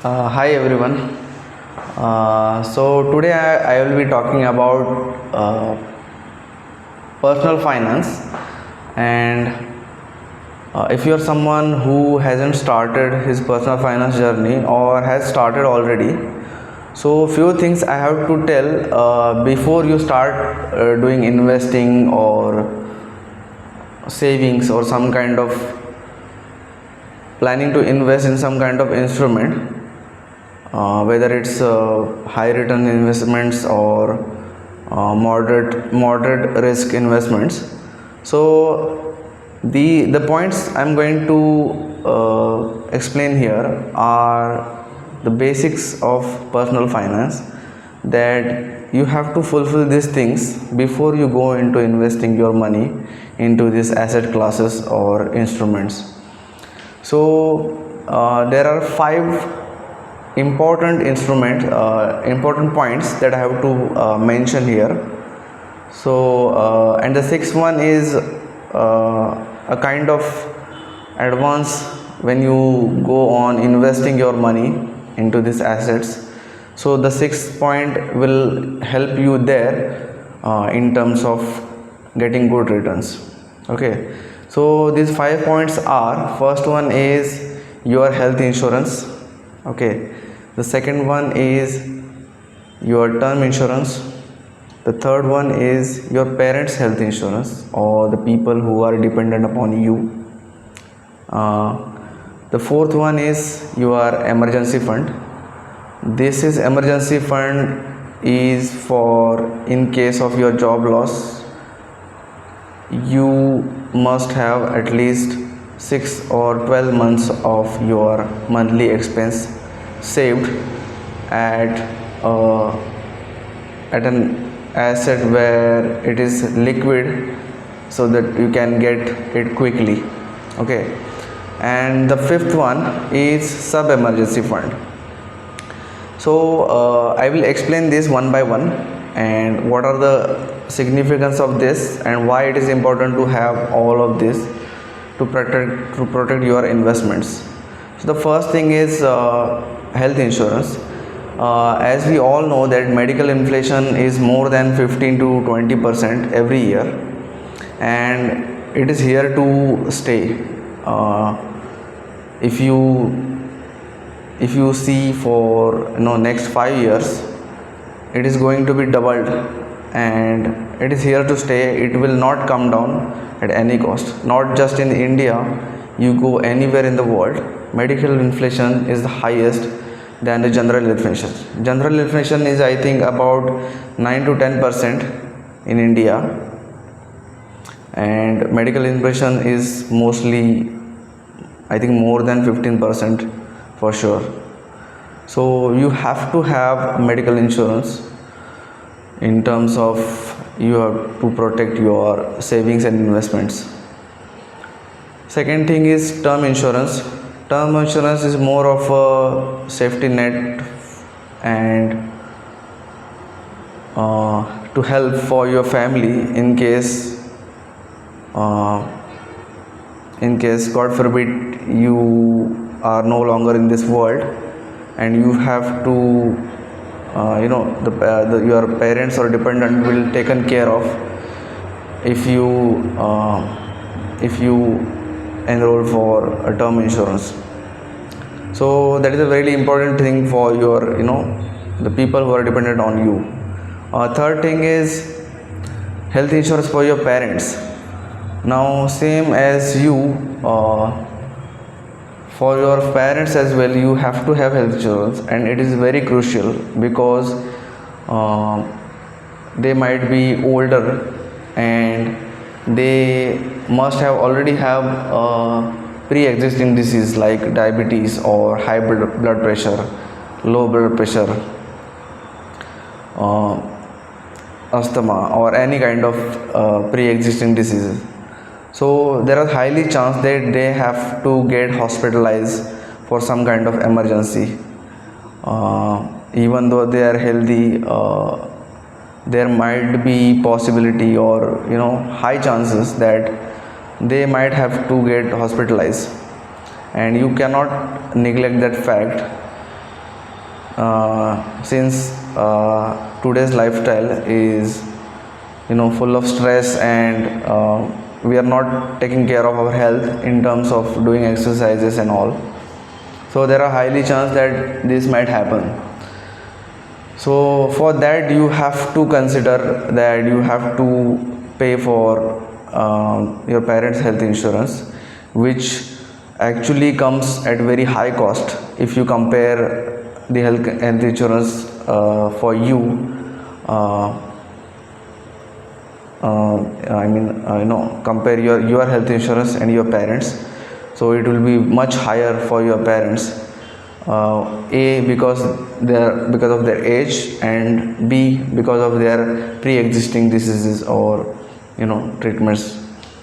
Hi everyone. So today I will be talking about personal finance, and if you are someone who hasn't started his personal finance journey or has started already, so few things I have to tell before you start doing investing or savings or some kind of planning to invest in some kind of instrument, whether it's high return investments or moderate risk investments. So the points I'm going to explain here are the basics of personal finance, that you have to fulfill these things before you go into investing your money into these asset classes or instruments. So there are five important points that I have to mention here. So and the sixth one is a kind of advance when you go on investing your money into these assets. So the sixth point will help you there in terms of getting good returns. Okay, so these 5 points are: first one is your health insurance. Okay, the second one is your term insurance. The third one is your parents health insurance, or the people who are dependent upon you. The fourth one is your emergency fund. This is emergency fund is for in case of your job loss, you must have at least 6 or 12 months of your monthly expense saved at an asset where it is liquid, so that you can get it quickly. Okay, and the fifth one is sub emergency fund. So I will explain this one by one, and what are the significance of this and why it is important to have all of this to protect your investments. So the first thing is health insurance. As we all know that medical inflation is more than 15 to 20% every year, and it is here to stay. Uh, if you if you see for next 5 years, it is going to be doubled, and it is here to stay. It will not come down at any cost, not just in India. You go anywhere in the world, medical inflation is the highest than the general inflation is, I think, about 9 to 10% in India, and medical inflation is mostly, I think, more than 15% for sure. So you have to have medical insurance in terms of you have to protect your savings and investments. Second thing is term insurance. Term insurance is more of a safety net, and to help for your family uh, in case, God forbid, you are no longer in this world, and you have to your parents or dependent will taken care of if you enroll for a term insurance. So that is a very important thing for your the people who are dependent on you. Third thing is health insurance for your parents. Now, same as you, for your parents as well, you have to have health insurance, and it is very crucial because uh, they might be older, and they must have already have pre-existing disease like diabetes or high blood pressure, low blood pressure, uh, asthma, or any kind of pre-existing diseases. So there are highly chance that they have to get hospitalized for some kind of emergency. Even though they are healthy, there might be possibility or high chances that they might have to get hospitalized, and you cannot neglect that fact. since today's lifestyle is full of stress, and we are not taking care of our health in terms of doing exercises and all, so there are highly chance that this might happen. So for that you have to consider that you have to pay for your parents health insurance, which actually comes at very high cost if you compare the health insurance for you. uh, Compare your health insurance and your parents, so it will be much higher for your parents. A, because of their age, and B, because of their pre-existing diseases or treatments,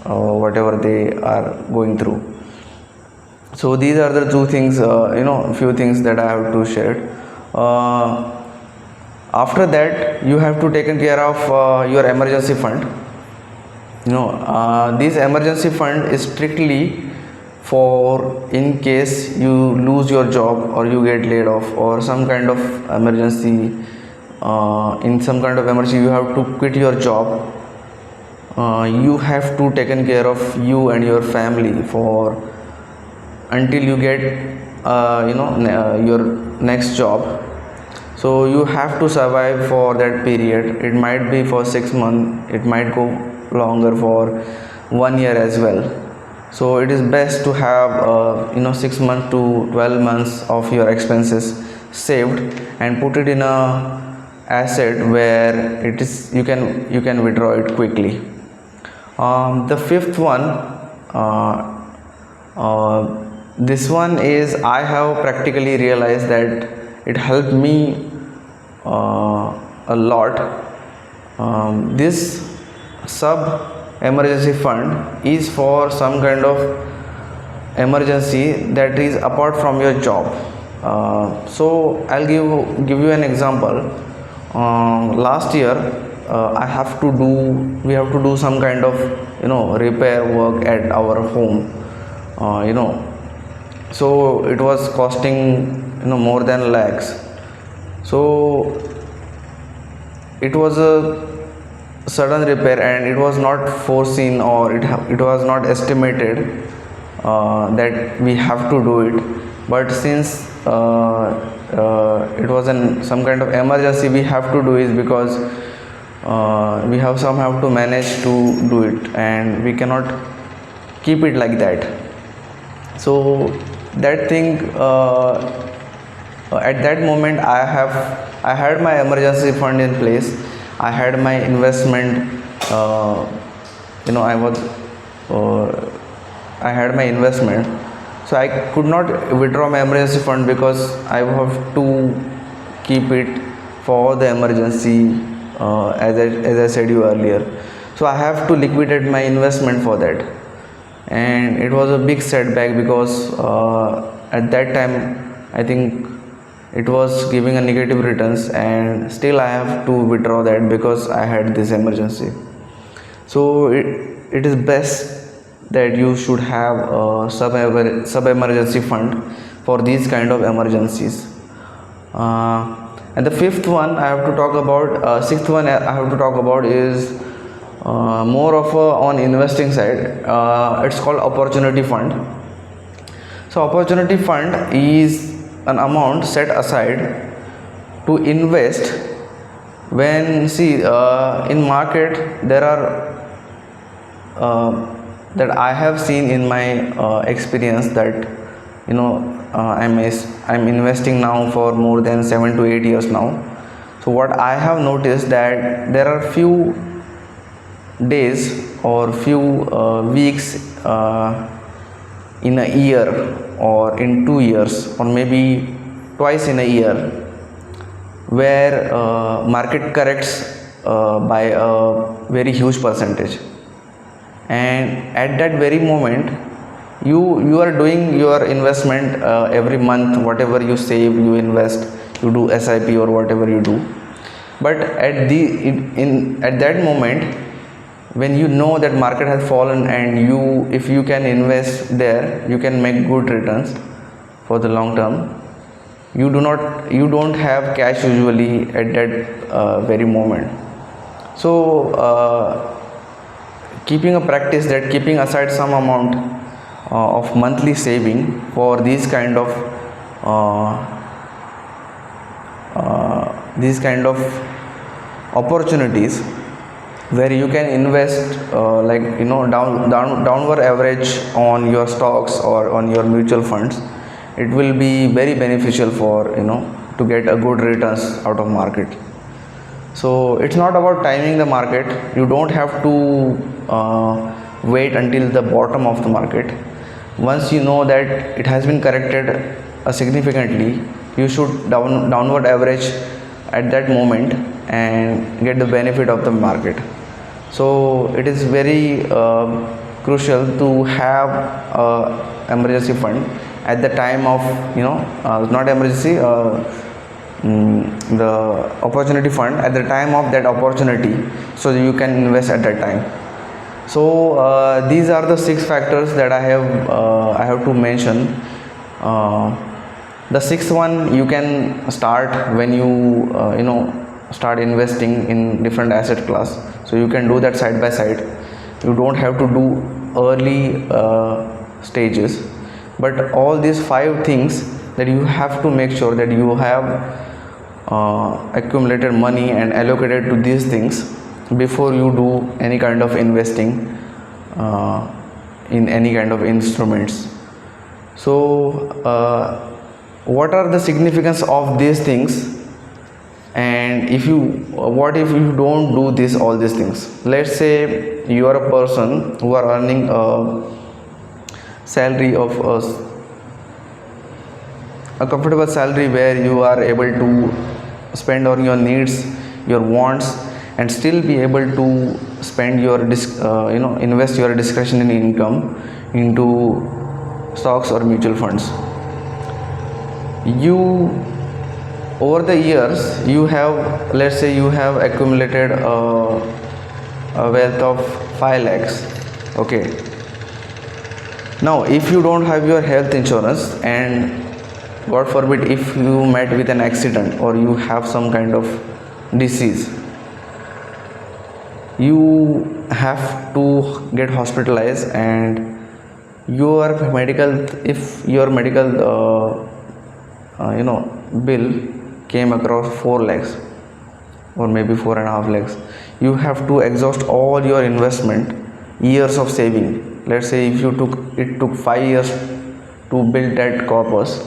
whatever they are going through. So these are the two things, few things that I have to share. After that, you have to take care of your emergency fund. This emergency fund is strictly for in case you lose your job or you get laid off or some kind of emergency. In some kind of emergency you have to quit your job. You have to taken care of you and your family for until you get your next job. So you have to survive for that period. It might be for 6 months, it might go longer for 1 year as well. So it is best to have 6 months to 12 months of your expenses saved and put it in a asset where it is you can withdraw it quickly. The fifth one, this one is I have practically realized that it helped me a lot. This sub emergency fund is for some kind of emergency that is apart from your job. So I'll give you an example. Last year we have to do some kind of repair work at our home. So it was costing more than lakhs. So it was a sudden repair and it was not foreseen, or it was not estimated that we have to do it. But since it was some kind of emergency, we have to do it because we have somehow to manage to do it, and we cannot keep it like that. So that thing, at that moment I had my emergency fund in place. I had my investment. I had my investment, so I could not withdraw my emergency fund because I have to keep it for the emergency, as I said you earlier. So I have to liquidate my investment for that, and it was a big setback because at that time I think it was giving a negative returns, and still I have to withdraw that because I had this emergency. So it is best that you should have a sub emergency fund for these kind of emergencies. And the fifth one I have to talk about, sixth one I have to talk about is more of on investing side. It's called opportunity fund. So opportunity fund is an amount set aside to invest when in market there are that I have seen in my experience that I'm investing now for more than 7 to 8 years now. So what I have noticed that there are few days or few weeks in a year or in 2 years or maybe twice in a year where market corrects by a very huge percentage, and at that very moment you are doing your investment every month. Whatever you save, you invest, you do SIP or whatever you do. But at that moment when you know that market has fallen, and if you can invest there, you can make good returns for the long term. you don't have cash usually at that very moment. So keeping a practice that keeping aside some amount of monthly saving for uh, these kind of opportunities where you can invest like downward average on your stocks or on your mutual funds, it will be very beneficial for to get a good returns out of market. So it's not about timing the market. You don't have to wait until the bottom of the market. Once you know that it has been corrected significantly, you should downward average at that moment and get the benefit of the market. So it is very crucial to have emergency fund at the time of not emergency the opportunity fund at the time of that opportunity, so you can invest at that time. So these are the 6 factors that I have to mention. The sixth one, you can start when you start investing in different asset class. So you can do that side by side. You don't have to do early stages, but all these 5 things that you have to make sure that you have accumulated money and allocated to these things before you do any kind of investing in any kind of instruments. So what are the significance of these things, and what if you don't do all these things? Let's say you are a person who are earning a salary of a comfortable salary where you are able to spend on your needs, your wants, and still be able to spend your invest your discretionary income into stocks or mutual funds. You over the years, let's say you have accumulated a wealth of 5 lakhs. Okay, now if you don't have your health insurance, and God forbid if you met with an accident or you have some kind of disease, you have to get hospitalized, and if your medical bill came across 4 lakhs or maybe 4.5 lakhs, you have to exhaust all your investment, years of saving. Let's say if it took 5 years to build that corpus,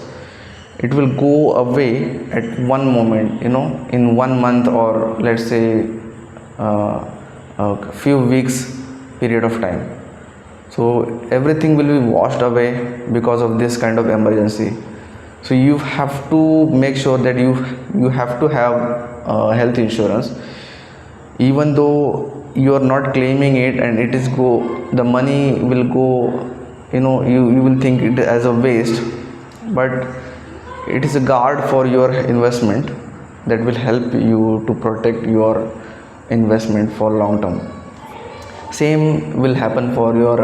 it will go away at one moment, in 1 month, or let's say a few weeks period of time. So everything will be washed away because of this kind of emergency. So you have to make sure that you have to have health insurance, even though you are not claiming it, and the money will go, you will think it as a waste, but it is a guard for your investment that will help you to protect your investment for long term. Same will happen for your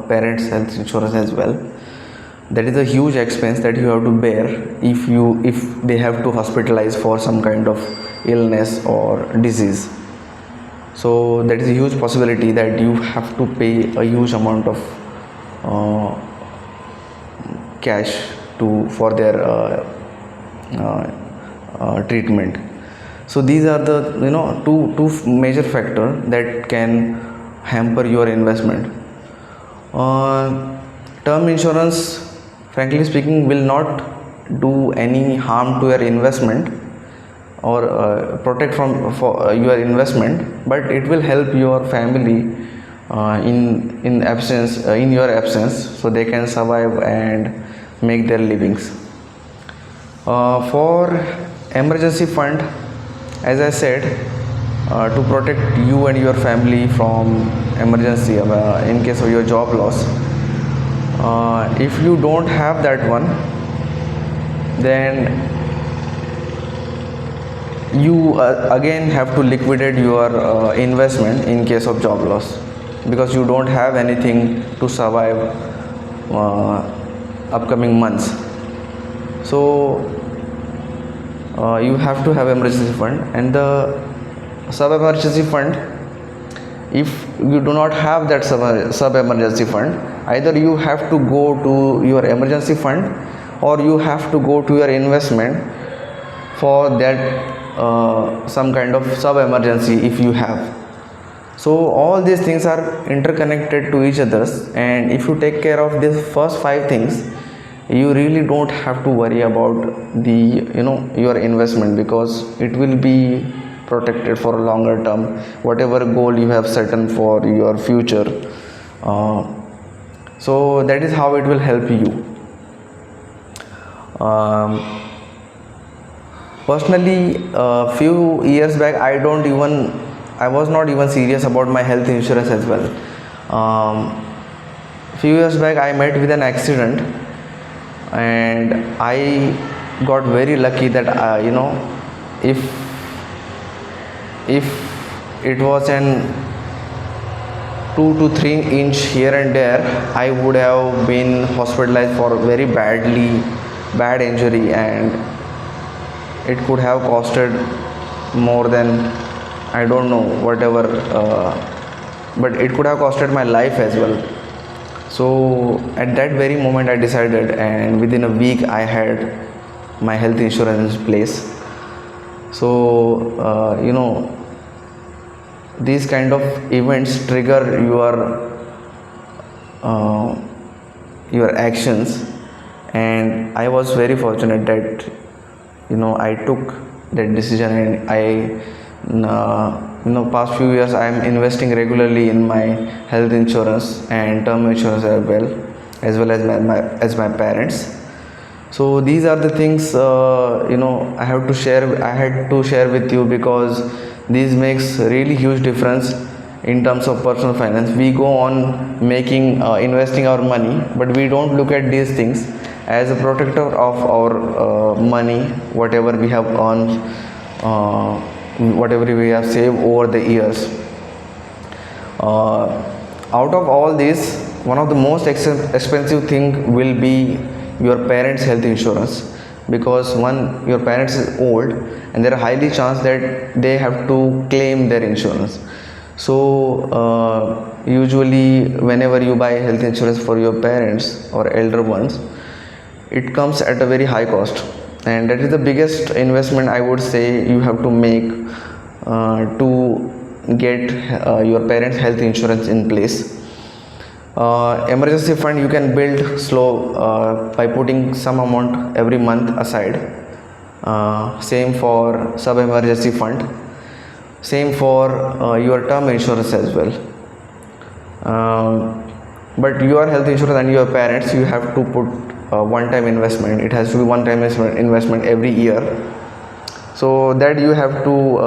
parents' health insurance as well. That is a huge expense that you have to bear if they have to hospitalize for some kind of illness or disease. So that is a huge possibility that you have to pay a huge amount of cash for their treatment. So these are the two major factors that can hamper your investment. Term insurance, frankly speaking, will not do any harm to your investment or protect for your investment, but it will help your family in your absence, so they can survive and make their livings. For emergency fund, as I said, to protect you and your family from emergency in case of your job loss. If you don't have that one, then you again have to liquidate your investment in case of job loss, because you don't have anything to survive upcoming months. So you have to have emergency fund. And the sub emergency fund, if you do not have that sub emergency fund, either you have to go to your emergency fund, or you have to go to your investment for that some kind of sub emergency if you have. So all these things are interconnected to each others, and if you take care of these first five things, you really don't have to worry about the your investment, because it will be protected for a longer term, whatever goal you have set for your future. So that is how it will help you. Personally, a few years back, I was not even serious about my health insurance as well. Few years back, I met with an accident, and I got very lucky that if it was an 2 to 3 inch here and there, I would have been hospitalized for very bad injury, and it could have costed more than, I don't know, whatever, but it could have costed my life as well. So at that very moment I decided, and within a week I had my health insurance in place. So these kind of events trigger your actions, and I was very fortunate that I took that decision, and I past few years I am investing regularly in my health insurance and term insurance as well as my parents. So these are the things I had to share with you, because these makes really huge difference in terms of personal finance. We go on investing our money, but we don't look at these things as a protector of our money, whatever we have earned, whatever we have saved over the years. Out of all this, one of the most expensive thing will be your parents' health insurance, because your parents is old, and there are highly chance that they have to claim their insurance. So usually whenever you buy health insurance for your parents or elder ones, it comes at a very high cost, and that is the biggest investment I would say you have to make to get your parents health insurance in place. Emergency fund you can build slow by putting some amount every month aside. Same for sub emergency fund, same for your term insurance as well. But your health insurance and your parents, you have to put one time investment. It has to be one time investment every year, so that you have to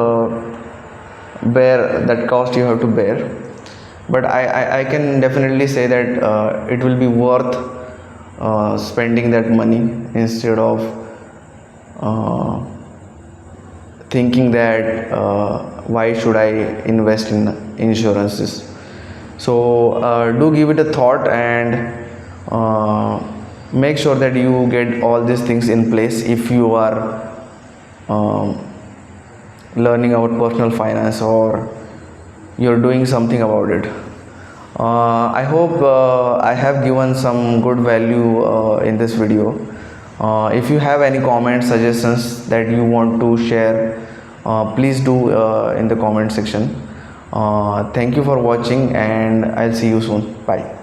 bear that cost, you have to bear. But I can definitely say that it will be worth spending that money, instead of thinking that why should I invest in insurances. So do give it a thought, and make sure that you get all these things in place if you are learning about personal finance, or you're doing something about it. I hope I have given some good value in this video. If you have any comments, suggestions that you want to share, please do in the comment section. Thank you for watching, and I'll see you soon. Bye.